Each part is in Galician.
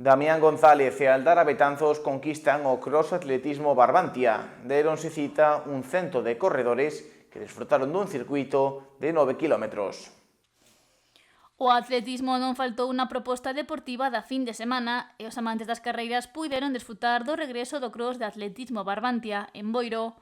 Damián González e Aldara Betanzos conquistan o cross atletismo Barbantia. Deronse cita un cento de corredores que desfrutaron dun circuito de 9 kilómetros. O atletismo non faltou na proposta deportiva da fin de semana e os amantes das carreiras puideron desfrutar do regreso do cross de atletismo Barbantia en Boiro.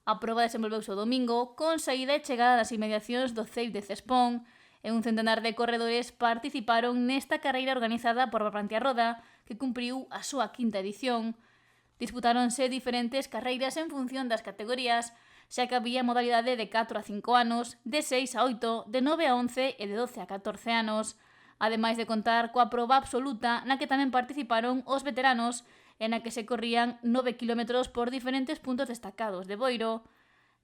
A proba desenvolveuse o domingo con saída e chegada das inmediacións do CEIP de Cespón e un centenar de corredores participaron nesta carreira organizada por Barbantia Roda, que cumpriu a súa quinta edición. Disputáronse diferentes carreiras en función das categorías, xa que había modalidade de 4 a 5 anos, de 6 a 8, de 9 a 11 e de 12 a 14 anos, ademais de contar coa proba absoluta na que tamén participaron os veteranos e na que se corrían 9 km por diferentes puntos destacados de Boiro.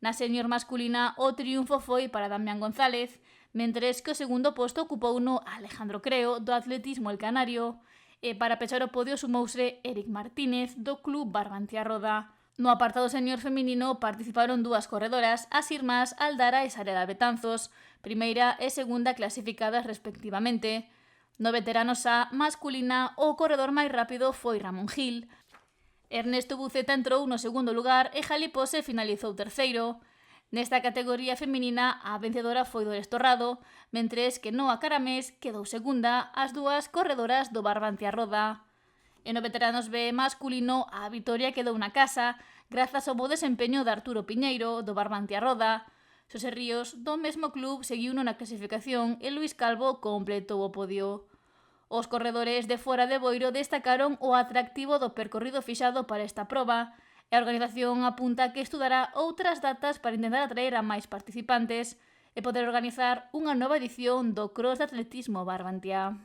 Na senior masculina, o triunfo foi para Damián González, mentres que o segundo posto ocupouno Alejandro Creo, do atletismo El Canario, e para pechar o podio sumouse Eric Martínez, do Club Barbantia Roda. No apartado senior feminino participaron dúas corredoras, as irmás Aldara e Sarela Betanzos, primeira e segunda clasificadas respectivamente. No veteranos A masculina, o corredor máis rápido foi Ramón Gil. Ernesto Buceta entrou no segundo lugar e Jali Pose finalizou terceiro. Nesta categoría feminina, a vencedora foi Dores Torrado, mentres que Noa Caramés quedou segunda as dúas corredoras do Barbantia Roda. E no veteranos B masculino, a vitoria quedou na casa, grazas ao bo desempeño de Arturo Piñeiro, do Barbantia Roda. Xosé Ríos, do mesmo club, seguiu na clasificación e Luís Calvo completou o podio. Os corredores de fora de Boiro destacaron o atractivo do percorrido fixado para esta proba e a organización apunta que estudará outras datas para intentar atraer a máis participantes e poder organizar unha nova edición do Cross de Atletismo Barbantia.